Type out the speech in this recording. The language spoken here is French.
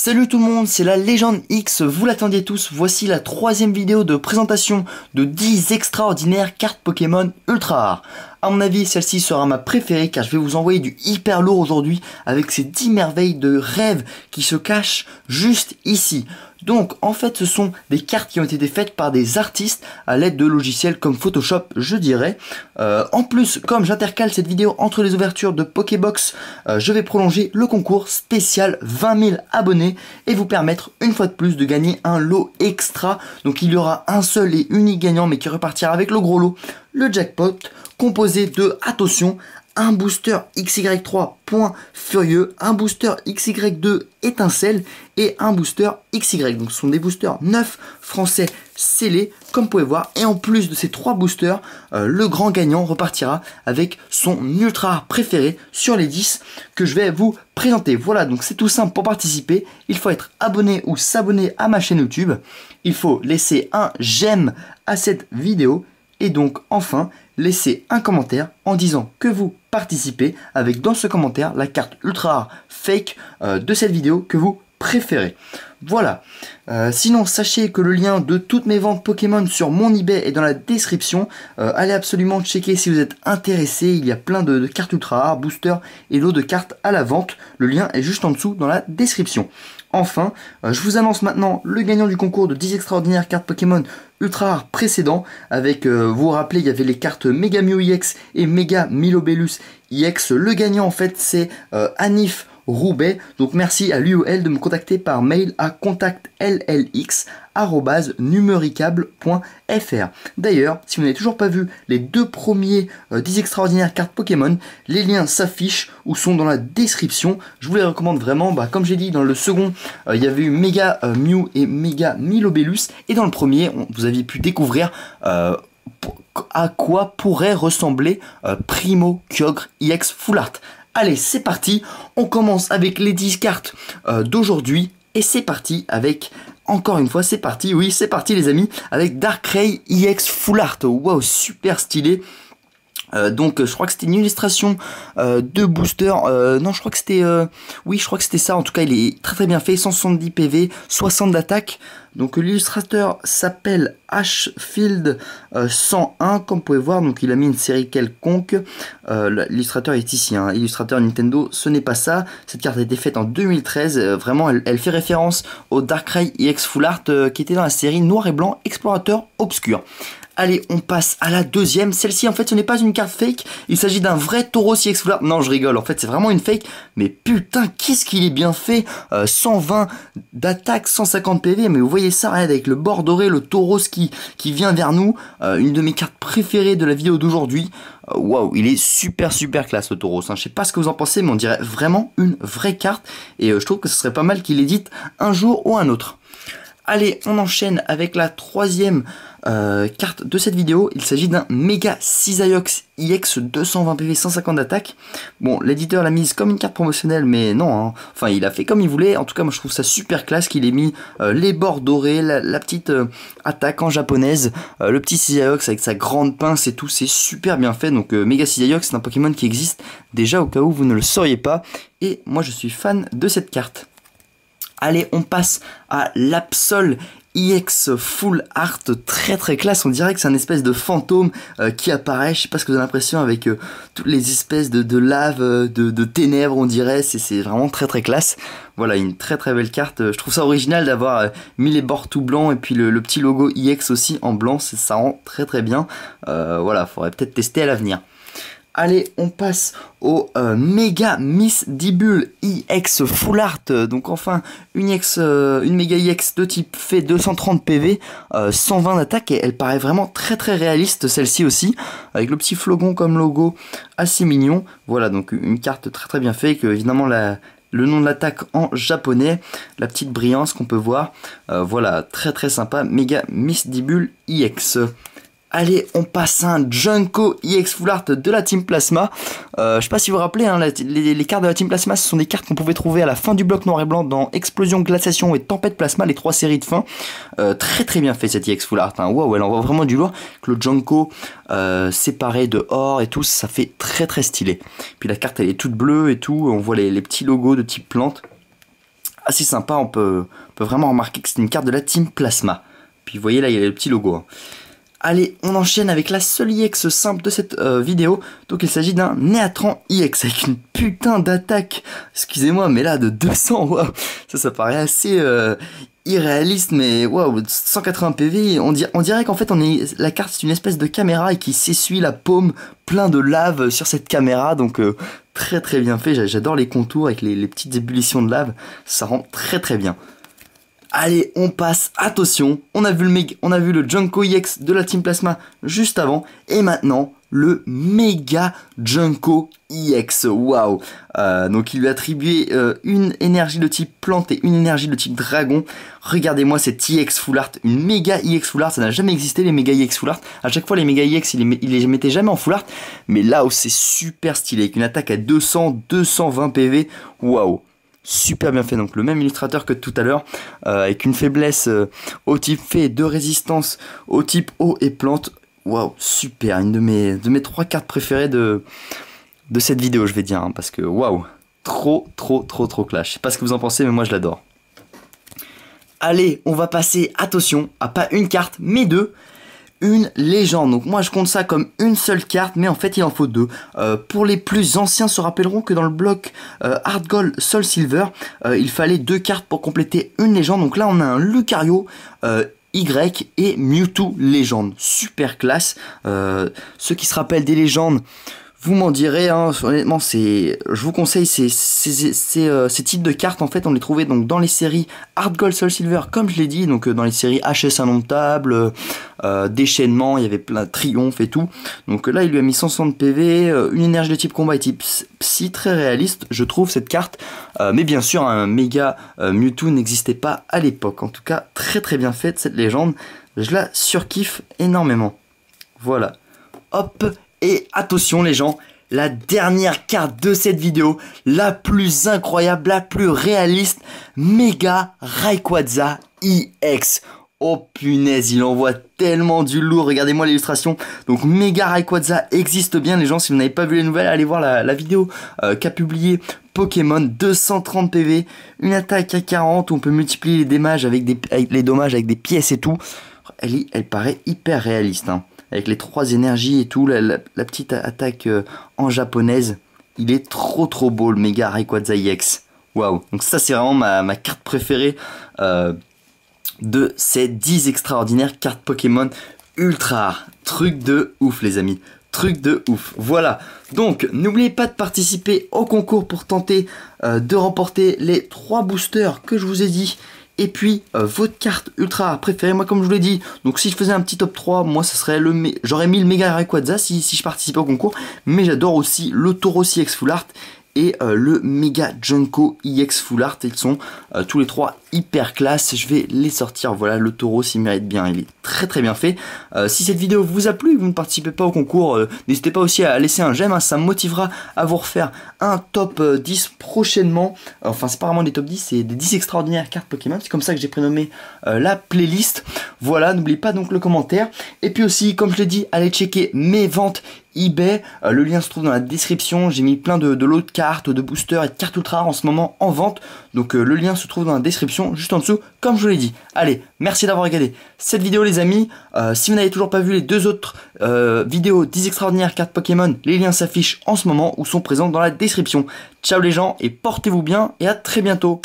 Salut tout le monde, c'est la Légende X, vous l'attendiez tous, voici la troisième vidéo de présentation de 10 extraordinaires cartes Pokémon ultra rares. A mon avis, celle-ci sera ma préférée car je vais vous envoyer du hyper lourd aujourd'hui avec ces 10 merveilles de rêve qui se cachent juste ici. Donc en fait ce sont des cartes qui ont été faites par des artistes à l'aide de logiciels comme Photoshop je dirais. En plus comme j'intercale cette vidéo entre les ouvertures de Pokébox, je vais prolonger le concours spécial 20 000 abonnés et vous permettre une fois de plus de gagner un lot extra. Donc il y aura un seul et unique gagnant mais qui repartira avec le gros lot, le jackpot composé de, attention, un booster XY3 point furieux, un booster XY2 étincelle et un booster XY. Donc ce sont des boosters 9 français scellés comme vous pouvez voir. Et en plus de ces 3 boosters, le grand gagnant repartira avec son ultra rare préféré sur les 10 que je vais vous présenter. Voilà, donc c'est tout simple pour participer. Il faut être abonné ou s'abonner à ma chaîne YouTube. Il faut laisser un j'aime à cette vidéo. Et donc enfin, laissez un commentaire en disant que vous participez avec dans ce commentaire la carte ultra rare fake de cette vidéo que vous préférez. Voilà, sinon sachez que le lien de toutes mes ventes Pokémon sur mon eBay est dans la description. Allez absolument checker si vous êtes intéressé, il y a plein de cartes ultra rares, boosters et lots de cartes à la vente. Le lien est juste en dessous dans la description. Enfin, je vous annonce maintenant le gagnant du concours de 10 extraordinaires cartes Pokémon ultra rares précédents. Avec, vous vous rappelez, il y avait les cartes Mega Mew EX et Mega Milobellus EX. Le gagnant en fait c'est Anif Roubaix. Donc merci à lui ou elle de me contacter par mail à contactllx@numericable.fr. D'ailleurs, si vous n'avez toujours pas vu les deux premiers 10 extraordinaires cartes Pokémon, les liens s'affichent ou sont dans la description. Je vous les recommande vraiment. Comme j'ai dit, dans le second, il y avait eu Mega Mew et Mega Milobellus. Et dans le premier, vous aviez pu découvrir à quoi pourrait ressembler Primo Kyogre EX Full Art. Allez, c'est parti, on commence avec les 10 cartes d'aujourd'hui, et c'est parti avec, encore une fois, c'est parti, oui, c'est parti les amis, avec Darkrai EX Full Art, wow, super stylé. Donc je crois que c'était une illustration de booster, non je crois que c'était, oui je crois que c'était ça, en tout cas il est très bien fait, 170 PV, 60 d'attaque. Donc l'illustrateur s'appelle Ashfield 101 comme vous pouvez voir, donc il a mis une série quelconque, l'illustrateur est ici, hein. Illustrateur Nintendo, ce n'est pas ça, cette carte a été faite en 2013, vraiment elle fait référence au Darkrai EX Full Art qui était dans la série Noir et Blanc Explorateur Obscur. Allez, on passe à la deuxième. Celle-ci, en fait, ce n'est pas une carte fake. Il s'agit d'un vrai Tauros EX Full Art. Non, je rigole. En fait, c'est vraiment une fake. Mais putain, qu'est-ce qu'il est bien fait. 120 d'attaque, 150 PV. Mais vous voyez ça, regardez, avec le bord doré, le Tauros qui vient vers nous. Une de mes cartes préférées de la vidéo d'aujourd'hui. Waouh, il est super classe le Tauros. Je sais pas ce que vous en pensez, mais on dirait vraiment une vraie carte. Et je trouve que ce serait pas mal qu'il édite un jour ou un autre. Allez, on enchaîne avec la troisième carte de cette vidéo. Il s'agit d'un Mega Cisaiox EX 220 PV 150 d'attaque. Bon, l'éditeur l'a mise comme une carte promotionnelle, mais non, hein. Enfin, il a fait comme il voulait. En tout cas, moi je trouve ça super classe qu'il ait mis les bords dorés, la petite attaque en japonaise, le petit Cisaiox avec sa grande pince et tout, c'est super bien fait. Donc Mega Cisaiox, c'est un Pokémon qui existe déjà au cas où vous ne le sauriez pas. Et moi je suis fan de cette carte. Allez, on passe à l'Absol EX Full Art, très classe. On dirait que c'est un espèce de fantôme qui apparaît. Je sais pas ce que vous avez l'impression avec toutes les espèces de lave, de ténèbres, on dirait. C'est vraiment très classe. Voilà, une très belle carte. Je trouve ça original d'avoir mis les bords tout blancs et puis le petit logo EX aussi en blanc. Ça rend très bien. Voilà, faudrait peut-être tester à l'avenir. Allez, on passe au Mega Misdibule EX Full Art. Donc enfin, une Mega EX de type fait 230 PV, 120 d'attaque et elle paraît vraiment très réaliste celle-ci aussi, avec le petit flogon comme logo assez mignon. Voilà, donc une carte très bien faite, évidemment le nom de l'attaque en japonais, la petite brillance qu'on peut voir. Voilà, très sympa, Mega Misdibule EX. Allez, on passe à un Junko EX Full Art de la Team Plasma. Je sais pas si vous vous rappelez, hein, les cartes de la Team Plasma, ce sont des cartes qu'on pouvait trouver à la fin du bloc noir et blanc dans Explosion, Glaciation et Tempête Plasma, les 3 séries de fin. Très bien fait cette EX Full Art. Hein. Wow, elle envoie vraiment du lourd. Avec le Junko séparé de or et tout, ça fait très stylé. Puis la carte, elle est toute bleue et tout. On voit les petits logos de type plante. assez sympa. On peut vraiment remarquer que c'est une carte de la Team Plasma. Puis vous voyez là, il y a le petit logo. Hein. Allez, on enchaîne avec la seule EX simple de cette vidéo. Donc il s'agit d'un Néatran EX avec une putain d'attaque. Excusez-moi, mais là de 200, waouh, ça paraît assez irréaliste, mais waouh, 180 PV. On dirait qu'en fait la carte c'est une espèce de caméra et qui s'essuie la paume plein de lave sur cette caméra. Donc très très bien fait. J'adore les contours avec les petites ébullitions de lave. Ça rend très très bien. Allez, on passe, attention, on a vu le Junko EX de la Team Plasma juste avant, et maintenant, le Mega Junko EX, waouh. Donc il lui a attribué une énergie de type plante et une énergie de type dragon. Regardez-moi cette EX Full Art, une Mega EX Full Art, ça n'a jamais existé les Mega EX Full Art. À chaque fois les Mega EX, il les mettait jamais en Full Art, mais là où c'est super stylé, avec une attaque à 220 PV, waouh. Super bien fait, donc le même illustrateur que tout à l'heure, avec une faiblesse au type fée et deux résistances au type eau et plante. Waouh, super, une de mes 3 cartes préférées de cette vidéo, je vais dire, hein, parce que waouh, trop clash. Je sais pas ce que vous en pensez, mais moi je l'adore. Allez, on va passer, attention, à pas une carte, mais 2. Une légende, donc moi je compte ça comme une seule carte, mais en fait il en faut 2. Pour les plus anciens se rappelleront que dans le bloc Hard Gold Soul Silver, il fallait 2 cartes pour compléter une légende. Donc là on a un Lucario Y et Mewtwo légende, super classe. Ceux qui se rappellent des légendes, vous m'en direz, hein, honnêtement, je vous conseille ces types de cartes, en fait, on les trouvait donc dans les séries Hard Gold Soul Silver, comme je l'ai dit, donc dans les séries HS Indomptable, Déchaînement, il y avait plein de Triomphe et tout. Donc là, il lui a mis 160 PV, une énergie de type combat et type Psy, très réaliste, je trouve, cette carte. Mais bien sûr, un méga Mewtwo n'existait pas à l'époque. En tout cas, très bien faite, cette légende. Je la surkiffe énormément. Voilà. Hop. Et attention les gens, la dernière carte de cette vidéo, la plus incroyable, la plus réaliste, Mega Rayquaza EX. Oh punaise, il envoie tellement du lourd, regardez-moi l'illustration. Donc Mega Rayquaza existe bien les gens, si vous n'avez pas vu les nouvelles, allez voir la vidéo qu'a publié Pokémon, 230 PV, une attaque à 40, on peut multiplier les dommages avec des pièces et tout. Elle paraît hyper réaliste, hein. Avec les 3 énergies et tout, la petite attaque en japonaise. Il est trop beau le Mega Rayquaza EX. Waouh. Donc ça c'est vraiment ma carte préférée de ces 10 extraordinaires cartes Pokémon ultra rares. Truc de ouf les amis. Truc de ouf. Voilà. Donc n'oubliez pas de participer au concours pour tenter de remporter les 3 boosters que je vous ai dit. Et puis votre carte ultra rare préférée, moi comme je vous l'ai dit, donc si je faisais un petit top 3, moi ça serait j'aurais mis le Mega Rayquaza si je participais au concours, mais j'adore aussi le Tauros EX Full Art et le Mega Junko EX Full Art. Ils sont tous les 3 hyper classe. Je vais les sortir. Voilà, le Tauros il mérite bien, il est très bien fait. Si cette vidéo vous a plu et que vous ne participez pas au concours, n'hésitez pas aussi à laisser un j'aime, hein, ça me motivera à vous refaire un top 10 prochainement. Enfin c'est pas vraiment des top 10, c'est des 10 extraordinaires cartes Pokémon, c'est comme ça que j'ai prénommé la playlist. Voilà, n'oubliez pas donc le commentaire. Et puis aussi, comme je l'ai dit, allez checker mes ventes eBay, le lien se trouve dans la description. J'ai mis plein de lots de cartes, de boosters et de cartes ultra rares en ce moment en vente. Donc le lien se trouve dans la description juste en dessous, comme je vous l'ai dit. Allez, merci d'avoir regardé cette vidéo les amis. Si vous n'avez toujours pas vu les 2 autres vidéos 10 extraordinaires cartes Pokémon, les liens s'affichent en ce moment ou sont présents dans la description. Ciao les gens et portez-vous bien et à très bientôt.